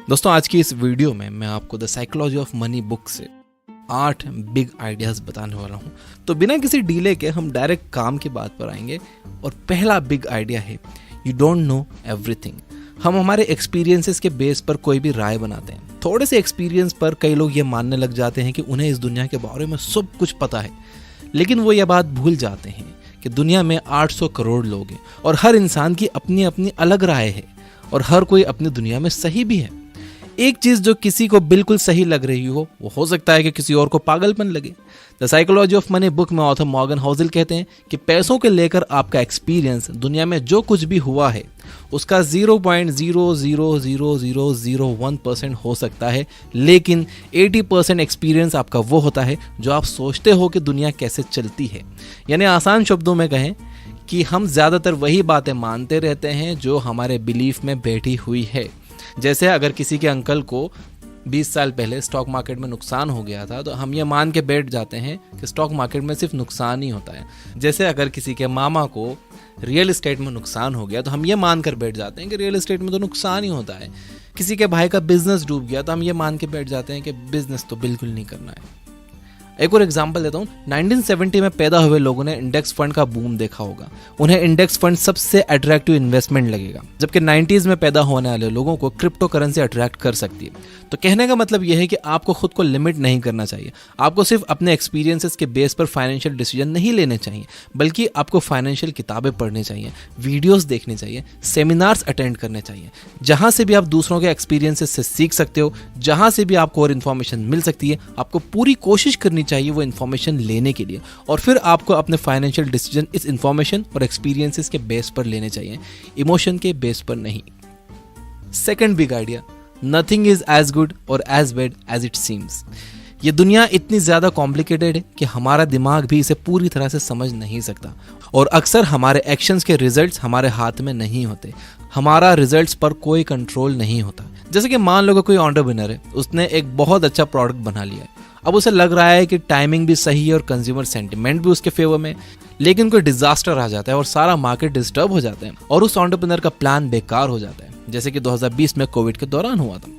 दोस्तों आज की इस वीडियो में मैं आपको the psychology of money book से 8 बिग आइडियाज बताने वाला हूं। तो बिना किसी डीले के हम डायरेक्ट काम की बात पर आएंगे। और पहला बिग आइडिया है यू डोंट नो एवरीथिंग। हम हमारे एक्सपीरियंसेस के बेस पर कोई भी राय बनाते हैं। थोड़े से एक्सपीरियंस पर कई लोग ये मानने लग जाते हैं कि उन्हें इस दुनिया के बारे में सब कुछ पता है, लेकिन वो ये बात भूल जाते हैं कि दुनिया में 800 करोड़ लोग हैं और हर इंसान की अपनी अपनी अलग राय है और हर कोई अपनी दुनिया में सही भी है। एक चीज जो किसी को बिल्कुल सही लग रही हो वो हो सकता है कि किसी और को पागलपन लगे। The psychology of money book में ऑथर मॉर्गन हाउसेल कहते हैं कि पैसों के लेकर आपका एक्सपीरियंस दुनिया में जो कुछ भी हुआ है उसका 0.0000001% हो सकता है, लेकिन 80% एक्सपीरियंस आपका वो होता है जो आप सोचते हो कि दुनिया कैसे चलती है। यानी आसान शब्दों में कहें कि हम ज़्यादातर वही बातें मानते रहते हैं जो हमारे बिलीफ में बैठी हुई है। जैसे अगर किसी के अंकल को 20 साल पहले स्टॉक मार्केट में नुकसान हो गया था तो हम ये मान के बैठ जाते हैं कि स्टॉक मार्केट में सिर्फ नुकसान ही होता है। जैसे अगर किसी के मामा को रियल एस्टेट में नुकसान हो गया तो हम ये मान कर बैठ जाते हैं कि रियल एस्टेट में तो नुकसान ही होता है। किसी के भाई का बिजनेस डूब गया तो हम ये मान के बैठ जाते हैं कि बिजनेस तो बिल्कुल नहीं करना है। एक और एग्जांपल देता हूँ। 1970 में पैदा हुए लोगों ने इंडेक्स फंड का बूम देखा होगा। उन्हें इंडेक्स फंड सबसे अट्रैक्टिव इन्वेस्टमेंट लगेगा, जबकि 90s में पैदा होने वाले लोगों को क्रिप्टो करेंसी अट्रैक्ट कर सकती है। तो कहने का मतलब यह है कि आपको खुद को लिमिट नहीं करना चाहिए। आपको सिर्फ अपने एक्सपीरियंसेस के बेस पर फाइनेंशियल डिसीजन नहीं लेने चाहिए, बल्कि आपको फाइनेंशियल किताबें पढ़नी चाहिए, वीडियोस देखनी चाहिए, सेमिनार्स अटेंड करने चाहिए, जहां से भी आप दूसरों के एक्सपीरियंसेस से सीख सकते हो, जहां से भी आपको और इन्फॉर्मेशन मिल सकती है। आपको पूरी कोशिश करनी चाहिए वो इन्फॉर्मेशन लेने के लिए, और फिर आपको अपने फाइनेंशियल डिसीजन इस इन्फॉर्मेशन और एक्सपीरियंसेस के बेस पर लेने चाहिए, इमोशन के बेस पर नहीं। Second big idea, nothing is as good और as bad as it seems. ये दुनिया इतनी ज्यादा कॉम्प्लिकेटेड है कि हमारा दिमाग भी इसे पूरी तरह से समझ नहीं सकता, और अक्सर हमारे एक्शंस के रिजल्ट्स हमारे हाथ में नहीं होते। हमारा रिजल्ट्स पर कोई कंट्रोल नहीं होता। जैसे कि मान लो कि कोई एंटरप्रेन्योर है, उसने एक बहुत अच्छा प्रोडक्ट बना लिया है। अब उसे लग रहा है कि टाइमिंग भी सही है और कंज्यूमर सेंटिमेंट भी उसके फेवर में, लेकिन कोई डिजास्टर आ जाता है और सारा मार्केट डिस्टर्ब हो जाता है और उस एंटरप्रेन्योर का प्लान बेकार हो जाता है, जैसे कि 2020 में कोविड के दौरान हुआ था।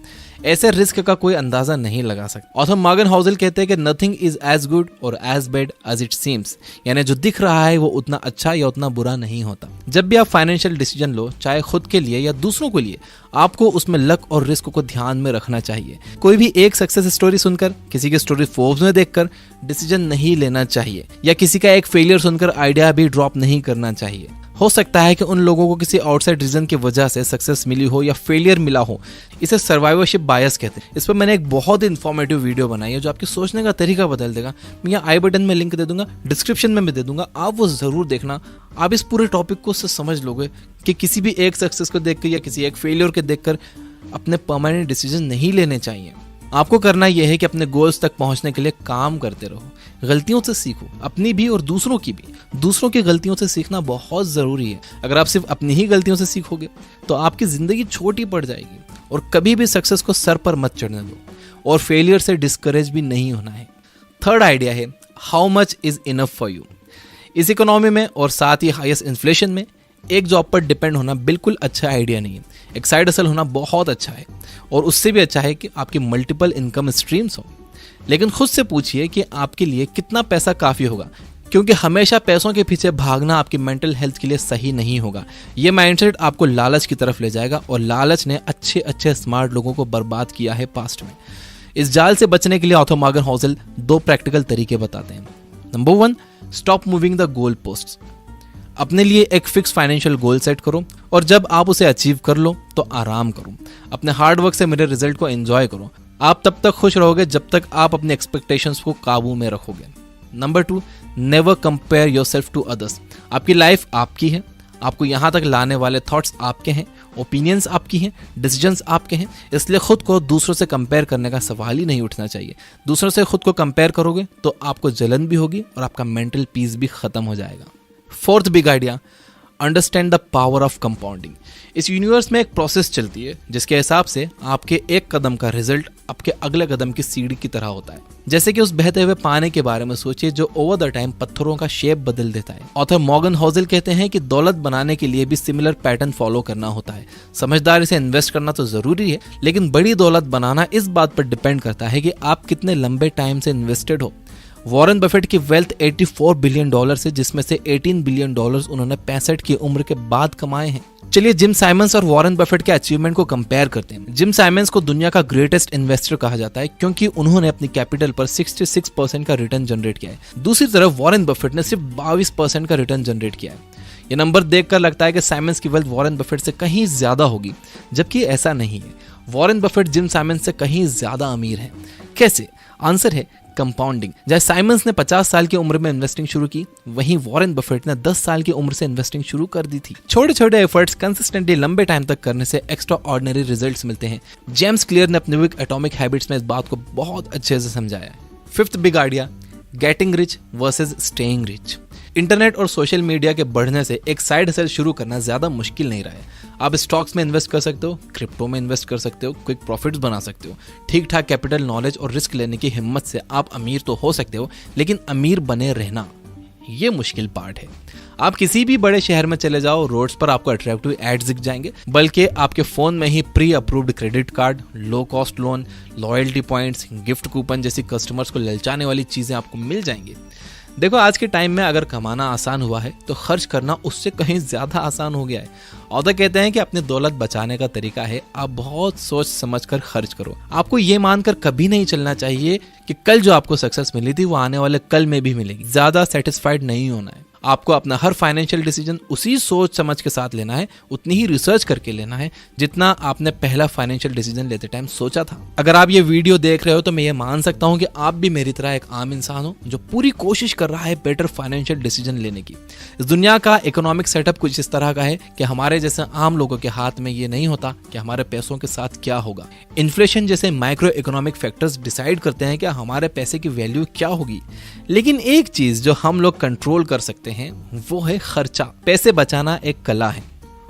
ऐसे रिस्क का कोई अंदाजा नहीं लगा सकता। ऑथर मॉर्गन हाउसेल कहते हैं कि नथिंग इज एज गुड और as bad as it seems, यानी जो दिख रहा है वो उतना अच्छा या उतना बुरा नहीं होता। जब भी आप फाइनेंशियल डिसीजन लो, चाहे खुद के लिए या दूसरों के लिए, आपको उसमें लक और रिस्क को ध्यान में रखना चाहिए। कोई भी एक सक्सेस स्टोरी सुनकर, किसी की स्टोरी फोर्ब्स में देखकर डिसीजन नहीं लेना चाहिए, या किसी का एक फेलियर सुनकर आइडिया भी ड्रॉप नहीं करना चाहिए। हो सकता है कि उन लोगों को किसी आउटसाइड रीजन की वजह से सक्सेस मिली हो या फेलियर मिला हो। इसे सर्वाइवरशिप बायस कहते हैं। इस पर मैंने एक बहुत इन्फॉर्मेटिव वीडियो बनाई है जो आपके सोचने का तरीका बदल देगा। मैं यहाँ आई बटन में लिंक दे दूंगा, डिस्क्रिप्शन में भी दे दूंगा, आप वो जरूर देखना। आप इस पूरे टॉपिक को उससे समझ लोगे कि किसी भी एक सक्सेस को देखकर या किसी एक फेलियर को देखकर अपने परमानेंट डिसीजन नहीं लेने चाहिए। आपको करना यह है कि अपने गोल्स तक पहुंचने के लिए काम करते रहो, गलतियों से सीखो, अपनी भी और दूसरों की भी। दूसरों की गलतियों से सीखना बहुत जरूरी है। अगर आप सिर्फ अपनी ही गलतियों से सीखोगे तो आपकी जिंदगी छोटी पड़ जाएगी। और कभी भी सक्सेस को सर पर मत चढ़ने दो, और फेलियर से डिस्करेज भी नहीं होना है। थर्ड आइडिया है how much is enough for you. इस इकोनॉमी में और साथ ही हाईएस्ट इन्फ्लेशन में एक जॉब पर डिपेंड होना बिल्कुल अच्छा आइडिया नहीं है। एक साइड हसल होना बहुत अच्छा है, और उससे भी अच्छा है कि आपकी मल्टीपल इनकम स्ट्रीम्स हो। लेकिन खुद से पूछिए कि आपके लिए कितना पैसा काफ़ी होगा, क्योंकि हमेशा पैसों के पीछे भागना आपकी मेंटल हेल्थ के लिए सही नहीं होगा। ये माइंडसेट आपको लालच की तरफ ले जाएगा, और लालच ने अच्छे अच्छे स्मार्ट लोगों को बर्बाद किया है पास्ट में। इस जाल से बचने के लिए ऑथर मॉर्गन हाउसेल 2 प्रैक्टिकल तरीके बताते हैं। Number 1, stop moving the goal posts. अपने लिए एक फिक्स फाइनेंशियल गोल सेट करो, और जब आप उसे अचीव कर लो तो आराम करो। अपने हार्ड वर्क से मिले रिजल्ट को एंजॉय करो। आप तब तक खुश रहोगे जब तक आप अपने एक्सपेक्टेशंस को काबू में रखोगे। Number 2, never compare yourself to others. आपकी लाइफ आपकी है, आपको यहाँ तक लाने वाले थॉट्स आपके हैं, ओपिनियंस आपकी हैं, डिसीजंस आपके हैं, इसलिए खुद को दूसरों से कंपेयर करने का सवाल ही नहीं उठना चाहिए। दूसरों से खुद को कंपेयर करोगे तो आपको जलन भी होगी और आपका मेंटल पीस भी खत्म हो जाएगा। Fourth big idea, understand the power of compounding. इस यूनिवर्स में एक प्रोसेस चलती है जिसके हिसाब से आपके एक कदम का रिजल्ट आपके अगले कदम की सीढ़ी की तरह होता है। जैसे कि उस बहते हुए पानी के बारे में सोचिए जो ओवर द टाइम पत्थरों का शेप बदल देता है। ऑथर मॉर्गन होज़ल कहते हैं कि दौलत बनाने के लिए भी सिमिलर पैटर्न फॉलो करना होता है। समझदारी से इन्वेस्ट करना तो जरूरी है, लेकिन बड़ी दौलत बनाना इस बात पर डिपेंड करता है कि आप कितने लंबे टाइम से इन्वेस्टेड हो। वॉरेन बफेट की वेल्थ $84 बिलियन से, जिसमें से $18 बिलियन उन्होंने 65 की उम्र के बाद कमाए हैं। चलिए जिम साइमंस और वॉरेन बफेट के अचीवमेंट को कंपेयर करते हैं। जिम साइमंस को दुनिया का ग्रेटेस्ट इन्वेस्टर कहा जाता है क्योंकि उन्होंने अपनी कैपिटल पर 66% का रिटर्न जनरेट किया है। दूसरी तरफ वॉरेन बफेट ने सिर्फ 22% का रिटर्न जनरेट किया है। ये नंबर देखकर लगता है कि साइमंस की वेल्थ वॉरेन बफेट से कहीं ज्यादा होगी, जबकि ऐसा नहीं है। वॉरेन बफेट जिम साइमंस से कहीं ज्यादा अमीर है। कैसे? आंसर है कंपाउंडिंग। जैसे साइमंस ने 50 साल की उम्र में इन्वेस्टिंग शुरू की, वहीं वॉरेन बफेट ने 10 साल की उम्र से इन्वेस्टिंग शुरू कर दी थी। छोटे छोटे एफर्ट्स कंसिस्टेंटली लंबे टाइम तक करने से एक्स्ट्रा ऑर्डिनरी रिजल्ट्स मिलते हैं। जेम्स क्लियर ने अपने बुक एटॉमिक हैबिट्स में इस बात को बहुत अच्छे से समझाया है। Fifth big idea, getting rich versus staying rich. Internet और सोशल मीडिया के बढ़ने से एक साइड हसल शुरू करना ज्यादा मुश्किल नहीं रहा है। आप स्टॉक्स में इन्वेस्ट कर सकते हो, क्रिप्टो में इन्वेस्ट कर सकते हो, क्विक प्रॉफिट्स बना सकते हो। ठीक ठाक कैपिटल, नॉलेज और रिस्क लेने की हिम्मत से आप अमीर तो हो सकते हो, लेकिन अमीर बने रहना ये मुश्किल पार्ट है। आप किसी भी बड़े शहर में चले जाओ, रोड्स पर आपको अट्रैक्टिव एड्स दिख जाएंगे, बल्कि आपके फोन में ही pre approved credit card, low cost loan, loyalty points, gift coupon जैसी कस्टमर्स को ललचाने वाली चीजें आपको मिल जाएंगी। देखो आज के टाइम में अगर कमाना आसान हुआ है तो खर्च करना उससे कहीं ज्यादा आसान हो गया है। ऑथर कहते हैं कि अपनी दौलत बचाने का तरीका है आप बहुत सोच समझकर खर्च करो। आपको ये मानकर कभी नहीं चलना चाहिए कि कल जो आपको सक्सेस मिली थी वो आने वाले कल में भी मिलेगी। ज्यादा सेटिस्फाइड नहीं होना है। आपको अपना हर फाइनेंशियल डिसीजन उसी सोच समझ के साथ लेना है, उतनी ही रिसर्च करके लेना है जितना आपने पहला फाइनेंशियल डिसीजन लेते टाइम सोचा था। अगर आप ये वीडियो देख रहे हो तो मैं ये मान सकता हूँ कि आप भी मेरी तरह एक आम इंसान हो जो पूरी कोशिश कर रहा है बेटर फाइनेंशियल डिसीजन लेने की। इस दुनिया का इकोनॉमिक सेटअप कुछ इस तरह का है कि हमारे जैसे आम लोगों के हाथ में ये नहीं होता कि हमारे पैसों के साथ क्या होगा। इन्फ्लेशन जैसे माइक्रो इकोनॉमिक फैक्टर्स डिसाइड करते हैं कि हमारे पैसे की वैल्यू क्या होगी, लेकिन एक चीज जो हम लोग कंट्रोल कर सकते हैं वो है खर्चा। पैसे बचाना एक कला है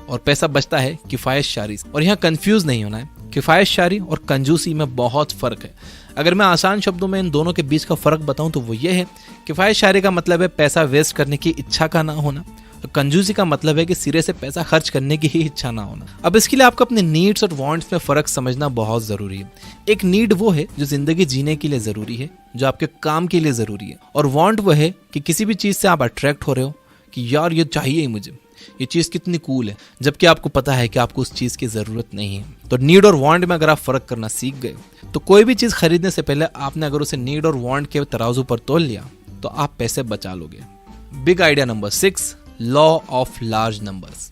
और पैसा बचता है किफायतशारी से। और यहाँ कंफ्यूज नहीं होना है, किफायतशारी और कंजूसी में बहुत फर्क है। अगर मैं आसान शब्दों में इन दोनों के बीच का फर्क बताऊं तो वो ये है, किफायतशारी का मतलब है पैसा वेस्ट करने की इच्छा का ना होना, और कंजूसी का मतलब है कि सिरे से पैसा खर्च करने की ही इच्छा ना होना। अब इसके लिए आपको अपने नीड्स और वांट्स में फर्क समझना बहुत जरूरी है। एक नीड वो है जो जिंदगी जीने के लिए जरूरी है, जो आपके काम के लिए जरूरी है, और वांट वो है कि किसी भी चीज से आप अट्रैक्ट हो रहे हो कि यार ये चाहिए ही मुझे, ये चीज कितनी कूल है, जबकि आपको पता है कि आपको उस चीज की जरूरत नहीं है। तो नीड और वांट में अगर आप फर्क करना सीख गए तो कोई भी चीज खरीदने से पहले आपने अगर उसे नीड और वांट के तराजू पर तोल लिया तो आप पैसे बचा लोगे। Big idea number 6, law of large numbers.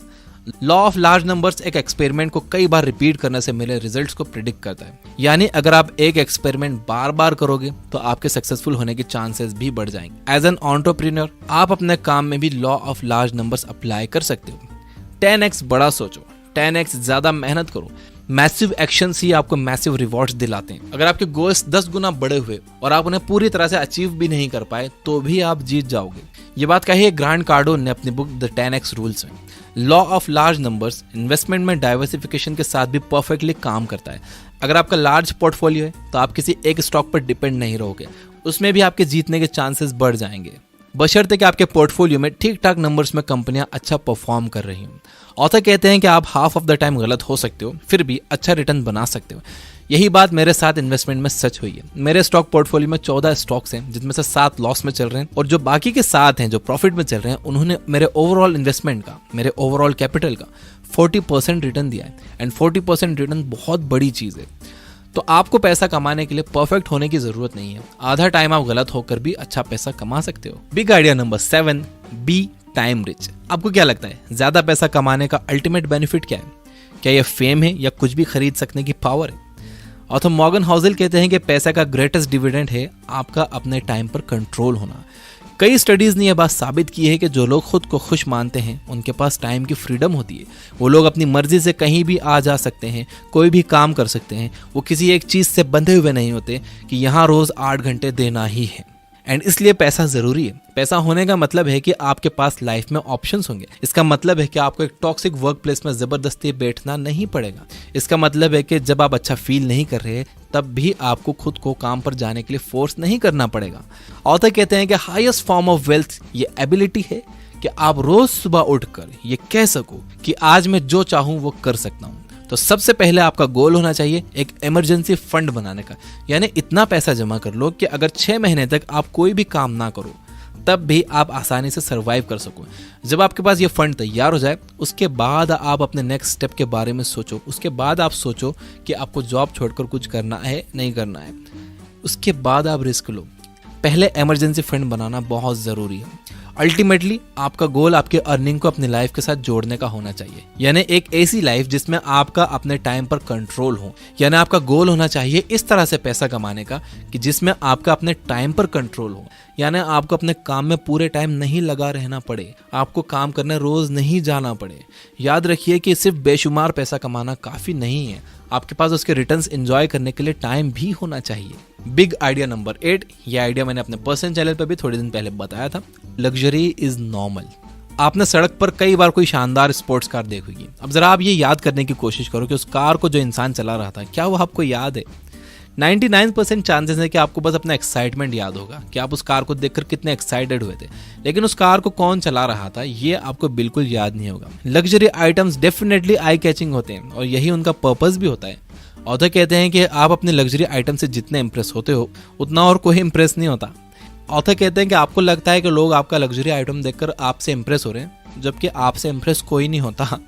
Law of large numbers एक एक्सपेरिमेंट को कई बार रिपीट करने से मिले रिजल्ट्स को प्रिडिक्ट करता है। यानी अगर आप एक एक्सपेरिमेंट बार बार करोगे तो आपके सक्सेसफुल होने के चांसेस भी बढ़ जाएंगे। एज एन एंटरप्रेन्योर आप अपने काम में भी law of large numbers apply कर सकते हो। 10x बड़ा सोचो, 10x ज्यादा मेहनत करो। मैसिव एक्शंस ही आपको मैसिव रिवॉर्ड्स दिलाते हैं। अगर आपके गोल्स 10 गुना बड़े हुए और आप उन्हें पूरी तरह से अचीव भी नहीं कर पाए तो भी आप जीत जाओगे। ये बात कही है ग्रांट कार्डोन ने अपनी बुक द 10x रूल्स में। Law of large numbers investment में डाइवर्सिफिकेशन के साथ भी परफेक्टली काम करता है। अगर आपका लार्ज पोर्टफोलियो है तो आप किसी एक स्टॉक पर डिपेंड नहीं रहोगे, उसमें भी आपके जीतने के चांसेस बढ़ जाएंगे, बशर्ते कि आपके पोर्टफोलियो में ठीक ठाक नंबर्स में कंपनियां अच्छा परफॉर्म कर रही हों। ऑथर कहते हैं कि आप हाफ ऑफ द टाइम गलत हो सकते हो, फिर भी अच्छा रिटर्न बना सकते हो। यही बात मेरे साथ इन्वेस्टमेंट में सच हुई है। मेरे स्टॉक पोर्टफोलियो में 14 स्टॉक्स हैं, जिसमें से 7 लॉस में चल रहे हैं, और जो बाकी के 7 हैं जो प्रॉफिट में चल रहे हैं, उन्होंने मेरे ओवरऑल इन्वेस्टमेंट का, मेरे ओवरऑल कैपिटल का 40% रिटर्न दिया है। एंड 40% रिटर्न बहुत बड़ी चीज है। तो आपको पैसा कमाने के लिए परफेक्ट होने की जरूरत नहीं है। आधा टाइम आप गलत होकर भी अच्छा पैसा कमा सकते हो। Big idea number 7, be time rich. आपको क्या लगता है ज्यादा पैसा कमाने का अल्टीमेट बेनिफिट क्या है? क्या यह फेम है या कुछ भी खरीद सकने की पावर है? ऑथर मॉर्गन होज़ल कहते हैं कि पैसा का ग्रेटेस्ट डिविडेंड है आपका अपने टाइम पर कंट्रोल होना। कई स्टडीज ने यह बात साबित की है कि जो लोग खुद को खुश मानते हैं उनके पास टाइम की फ्रीडम होती है। वो लोग अपनी मर्जी से कहीं भी आ जा सकते हैं, कोई भी काम कर सकते हैं। वो किसी एक चीज से बंधे हुए नहीं होते कि यहाँ रोज 8 घंटे देना ही है। एंड इसलिए पैसा जरूरी है। पैसा होने का मतलब है कि आपके पास लाइफ में ऑप्शंस होंगे। इसका मतलब है कि आपको एक टॉक्सिक वर्क प्लेस में जबरदस्ती बैठना नहीं पड़ेगा। इसका मतलब है कि जब आप अच्छा फील नहीं कर रहे तब भी आपको खुद को काम पर जाने के लिए फोर्स नहीं करना पड़ेगा। ऑथर कहते हैं कि हाईएस्ट फॉर्म ऑफ वेल्थ ये एबिलिटी है कि आप रोज सुबह उठकर ये कह सको कि आज मैं जो चाहूं वो कर सकता हूं। तो सबसे पहले आपका गोल होना चाहिए एक इमरजेंसी फंड बनाने का, यानी इतना पैसा जमा कर लो कि अगर 6 महीने तक आप कोई भी काम ना करो तब भी आप आसानी से सरवाइव कर सको। जब आपके पास ये फंड तैयार हो जाए उसके बाद आप अपने नेक्स्ट स्टेप के बारे में सोचो। उसके बाद आप सोचो कि आपको जॉब छोड़कर कुछ करना है नहीं करना है, उसके बाद आप रिस्क लो। पहले इमरजेंसी फंड बनाना बहुत ज़रूरी है। अल्टीमेटली आपका गोल आपके अर्निंग को अपनी लाइफ के साथ जोड़ने का होना चाहिए, यानी एक ऐसी लाइफ जिसमें आपका अपने टाइम पर कंट्रोल हो। यानी आपका गोल होना चाहिए इस तरह से पैसा कमाने का कि जिसमें आपका अपने टाइम पर कंट्रोल हो, यानी आपको अपने काम में पूरे टाइम नहीं लगा रहना पड़े, आपको काम करने रोज नहीं जाना पड़े। याद रखिए कि सिर्फ बेशुमार पैसा कमाना काफ़ी नहीं है, आपके पास उसके रिटर्न्स एंजॉय करने के लिए टाइम भी होना चाहिए। बिग आइडिया नंबर 8, ये आइडिया मैंने अपने पर्सनल चैनल पर भी थोड़े दिन पहले बताया था। Luxury is normal. आपने सड़क पर कई बार कोई शानदार स्पोर्ट्स कार देखी होगी। अब जरा आप ये याद करने की कोशिश करो कि उस कार को जो इंसान चला रहा था क्या वो आपको याद है। 99% चांसेस है कि आपको बस अपना एक्साइटमेंट याद होगा कि आप उस कार को देखकर कितने एक्साइटेड हुए थे, लेकिन उस कार को कौन चला रहा था ये आपको बिल्कुल याद नहीं होगा। Luxury items definitely eye catching होते हैं और यही उनका पर्पस भी होता है। ऑथर कहते हैं कि आप अपने लग्जरी आइटम से जितने इंप्रेस होते हो उतना और कोई इंप्रेस नहीं होता। ऑथर कहते हैं कि आपको लगता है कि लोग आपका लग्जरी आइटम देखकर आपसे इंप्रेस हो रहे हैं, जबकि आपसे इंप्रेस कोई नहीं होता।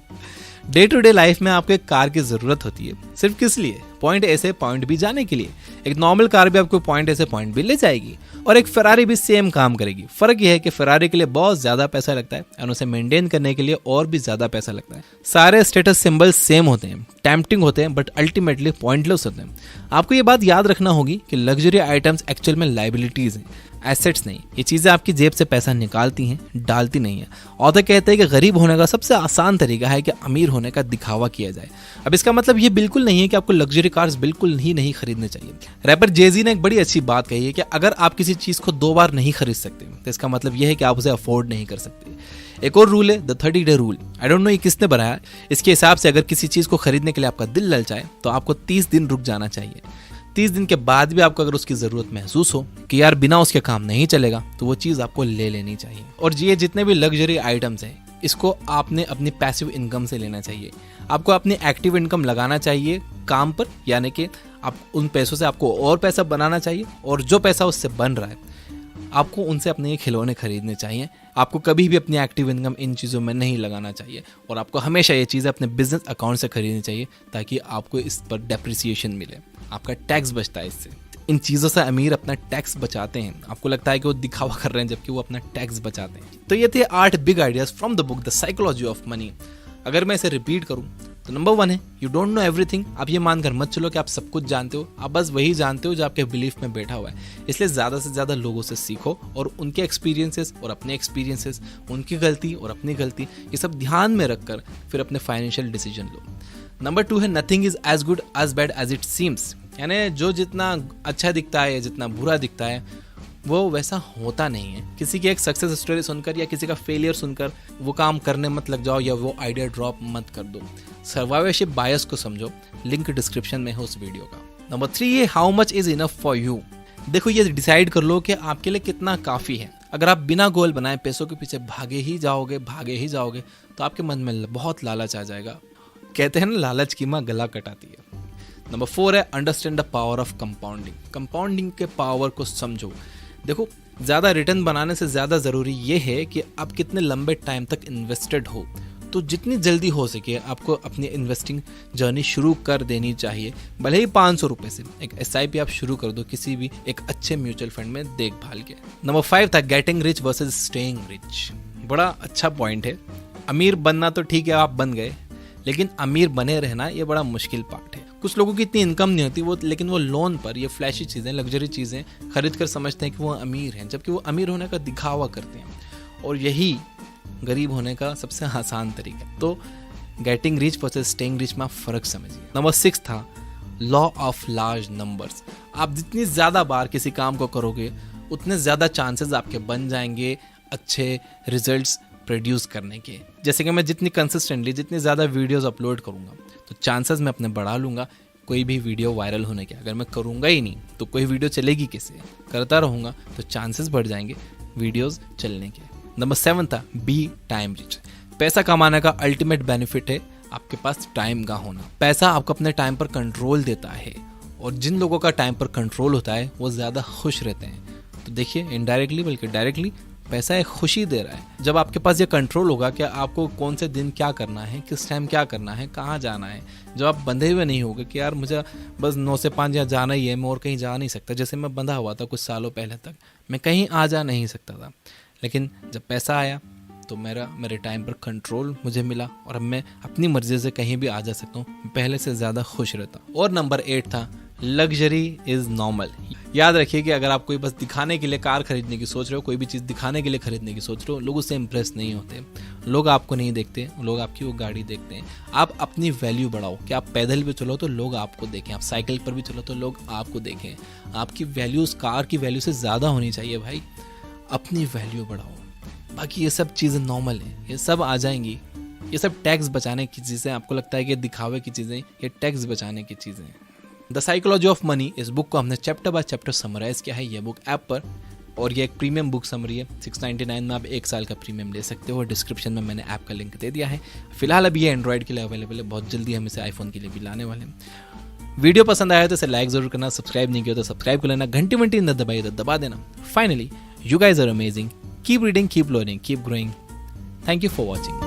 डे टू डे लाइफ में आपको एक कार की जरूरत होती है, सिर्फ किस लिए? पॉइंट ए से पॉइंट बी जाने के लिए। एक नॉर्मल कार भी आपको पॉइंट ए से पॉइंट बी ले जाएगी और एक फेरारी भी सेम काम करेगी। फर्क यह है कि फेरारी के लिए बहुत ज्यादा पैसा लगता है और उसे मेंटेन करने के लिए और भी ज्यादा पैसा लगता है। सारे स्टेटस सिंबल सेम होते हैं, टेम्पटिंग होते हैं, बट अल्टीमेटली पॉइंटलेस होते हैं। आपको ये बात याद रखना होगी कि लग्जरी आइटम्स एक्चुअल में लाइबिलिटीज हैं, एसेट्स नहीं। ये चीजें आपकी जेब से पैसा निकालती हैं, डालती नहीं है। ऑथर कहते हैं कि गरीब होने का सबसे आसान तरीका है कि अमीर होने का दिखावा किया जाए। अब इसका मतलब ये बिल्कुल नहीं है कि आपको लग्जरी कार्स बिल्कुल ही नहीं खरीदने चाहिए। रैपर जेजी ने एक बड़ी अच्छी बात कही है कि अगर आप किसी चीज को 2 बार नहीं खरीद सकते तो इसका मतलब यह है कि आप उसे अफोर्ड नहीं कर सकते। एक और रूल है the 30 day rule. I don't know ये किसने बनाया। इसके हिसाब से अगर किसी चीज को खरीदने के लिए आपका दिल ललचाए तो आपको 30 दिन रुक जाना चाहिए। 30 दिन के बाद भी आपको अगर उसकी जरूरत महसूस हो कि यार बिना उसके काम नहीं चलेगा, तो वो चीज आपको ले लेनी चाहिए। और ये जितने भी लग्जरी आइटम्स हैं इसको आपने अपनी पैसिव इनकम से लेना चाहिए। आपको अपनी एक्टिव इनकम लगाना चाहिए काम पर, यानी कि आप उन पैसों से आपको और पैसा बनाना चाहिए और जो पैसा उससे बन रहा है आपको उनसे अपने ये खिलौने खरीदने चाहिए। आपको कभी भी अपनी एक्टिव इनकम इन चीज़ों में नहीं लगाना चाहिए और आपको हमेशा ये चीज़ें अपने बिजनेस अकाउंट से खरीदनी चाहिए ताकि आपको इस पर डेप्रिसिएशन मिले। आपका टैक्स बचता है इससे। इन चीज़ों से अमीर अपना टैक्स बचाते हैं। आपको लगता है कि वो दिखावा कर रहे हैं जबकि वो अपना टैक्स बचाते हैं। तो ये थे 8 big ideas from the book the psychology of money. अगर मैं इसे रिपीट करूं तो नंबर 1 है यू डोंट नो एवरीथिंग। आप ये मानकर मत चलो कि आप सब कुछ जानते हो, आप बस वही जानते हो जो आपके बिलीफ में बैठा हुआ है। इसलिए ज़्यादा से ज़्यादा लोगों से सीखो और उनके एक्सपीरियंसेस और अपने एक्सपीरियंसेस, उनकी गलती और अपनी गलती, ये सब ध्यान में रखकर फिर अपने फाइनेंशियल डिसीजन लो। नंबर 2 है nothing is as good as bad as it seems. यानी जो जितना अच्छा दिखता है या जितना बुरा दिखता है वो वैसा होता नहीं है। किसी की एक सक्सेस स्टोरी सुनकर या किसी का फेलियर सुनकर वो काम करने मत लग जाओ या वो आइडिया ड्रॉप मत कर दो। सर्वाइवरशिप बायस को समझो, लिंक डिस्क्रिप्शन में है उस वीडियो का। नंबर 3 है how much is enough for you. देखो ये डिसाइड कर लो कि आपके लिए कितना काफ़ी है। अगर आप बिना गोल बनाए पैसों के पीछे भागे ही जाओगे तो आपके मन में बहुत लालच आ जाएगा। कहते हैं ना लालच की माँ गला कटाती है। नंबर 4 है understand the power of compounding. Compounding के पावर को समझो। देखो ज़्यादा रिटर्न बनाने से ज़्यादा ज़रूरी ये है कि आप कितने लंबे टाइम तक इन्वेस्टेड हो। तो जितनी जल्दी हो सके आपको अपनी इन्वेस्टिंग जर्नी शुरू कर देनी चाहिए। भले ही 500 रुपये से एक SIP आप शुरू कर दो किसी भी एक अच्छे म्यूचुअल फंड में देखभाल के। नंबर 5 था getting rich versus staying rich. बड़ा अच्छा पॉइंट है। अमीर बनना तो ठीक है आप बन गए, लेकिन अमीर बने रहना ये बड़ा मुश्किल पार्ट है। कुछ लोगों की इतनी इनकम नहीं होती लेकिन वो लोन पर ये फ्लैशी चीज़ें, लग्जरी चीज़ें खरीद कर समझते हैं कि वो अमीर हैं, जबकि वो अमीर होने का दिखावा करते हैं और यही गरीब होने का सबसे आसान तरीका है। तो getting rich versus staying rich में आप फ़र्क समझिए। नंबर 6 था लॉ ऑफ लार्ज नंबर्स। आप जितनी ज़्यादा बार किसी काम को करोगे उतने ज़्यादा चांसेस आपके बन जाएंगे अच्छे रिजल्ट्स प्रोड्यूस करने के। जैसे कि मैं जितनी कंसिस्टेंटली जितनी ज़्यादा वीडियोस अपलोड करूँगा तो चांसेस मैं अपने बढ़ा लूँगा कोई भी वीडियो वायरल होने के। अगर मैं करूँगा ही नहीं तो कोई वीडियो चलेगी कैसे? करता रहूँगा तो चांसेस बढ़ जाएंगे वीडियोस चलने के। नंबर 7 था बी टाइम रिच। पैसा कमाने का अल्टीमेट बेनिफिट है आपके पास टाइम का होना। पैसा आपको अपने टाइम पर कंट्रोल देता है और जिन लोगों का टाइम पर कंट्रोल होता है वो ज़्यादा खुश रहते हैं। तो देखिए इनडायरेक्टली बल्कि डायरेक्टली पैसा एक खुशी दे रहा है। जब आपके पास ये कंट्रोल होगा कि आपको कौन से दिन क्या करना है, किस टाइम क्या करना है, कहाँ जाना है, जब आप बंधे हुए नहीं होगे कि यार मुझे बस 9 से 5 यहाँ जाना ही है, मैं और कहीं जा नहीं सकता। जैसे मैं बंधा हुआ था कुछ सालों पहले तक, मैं कहीं आ जा नहीं सकता था, लेकिन जब पैसा आया तो मेरे टाइम पर कंट्रोल मुझे मिला और अब मैं अपनी मर्जी से कहीं भी आ जा सकता हूँ, पहले से ज़्यादा खुश रहता हूँ। और नंबर 8 था लग्जरी इज़ नॉर्मल। याद रखिए कि अगर आप कोई बस दिखाने के लिए कार खरीदने की सोच रहे हो, कोई भी चीज़ दिखाने के लिए खरीदने की सोच रहे हो, लोग उससे इम्प्रेस नहीं होते, लोग आपको नहीं देखते, लोग आपकी वो गाड़ी देखते हैं। आप अपनी वैल्यू बढ़ाओ कि आप पैदल भी चलो तो लोग आपको देखें, आप साइकिल पर भी चलो तो लोग आपको देखें। आपकी वैल्यू उस कार की वैल्यू से ज़्यादा होनी चाहिए भाई। अपनी वैल्यू बढ़ाओ, बाकी ये सब चीज़ें नॉर्मल है, ये सब आ जाएंगी। ये सब टैक्स बचाने की चीज़ें, आपको लगता है कि दिखावे की चीज़ें, ये टैक्स बचाने की चीज़ें हैं। द साइकोलॉजी ऑफ मनी, इस बुक को हमने चैप्टर बाय चैप्टर समराइज किया है ये बुक ऐप पर, और ये एक प्रीमियम बुक समरी है। 699 में आप 1 साल का प्रीमियम ले सकते हो। डिस्क्रिप्शन में मैंने ऐप का लिंक दे दिया है। फिलहाल अभी ये एंड्रॉइड के लिए अवेलेबल है, बहुत जल्दी हम इसे आईफोन के लिए भी लाने वाले हैं। वीडियो पसंद आया तो इसे लाइक जरूर करना, सब्सक्राइब नहीं किया तो सब्सक्राइब कर लेना, घंटी न दबाइए तो दबा देना। Finally, you guys are amazing, keep reading, keep learning, keep growing. Thank you for watching.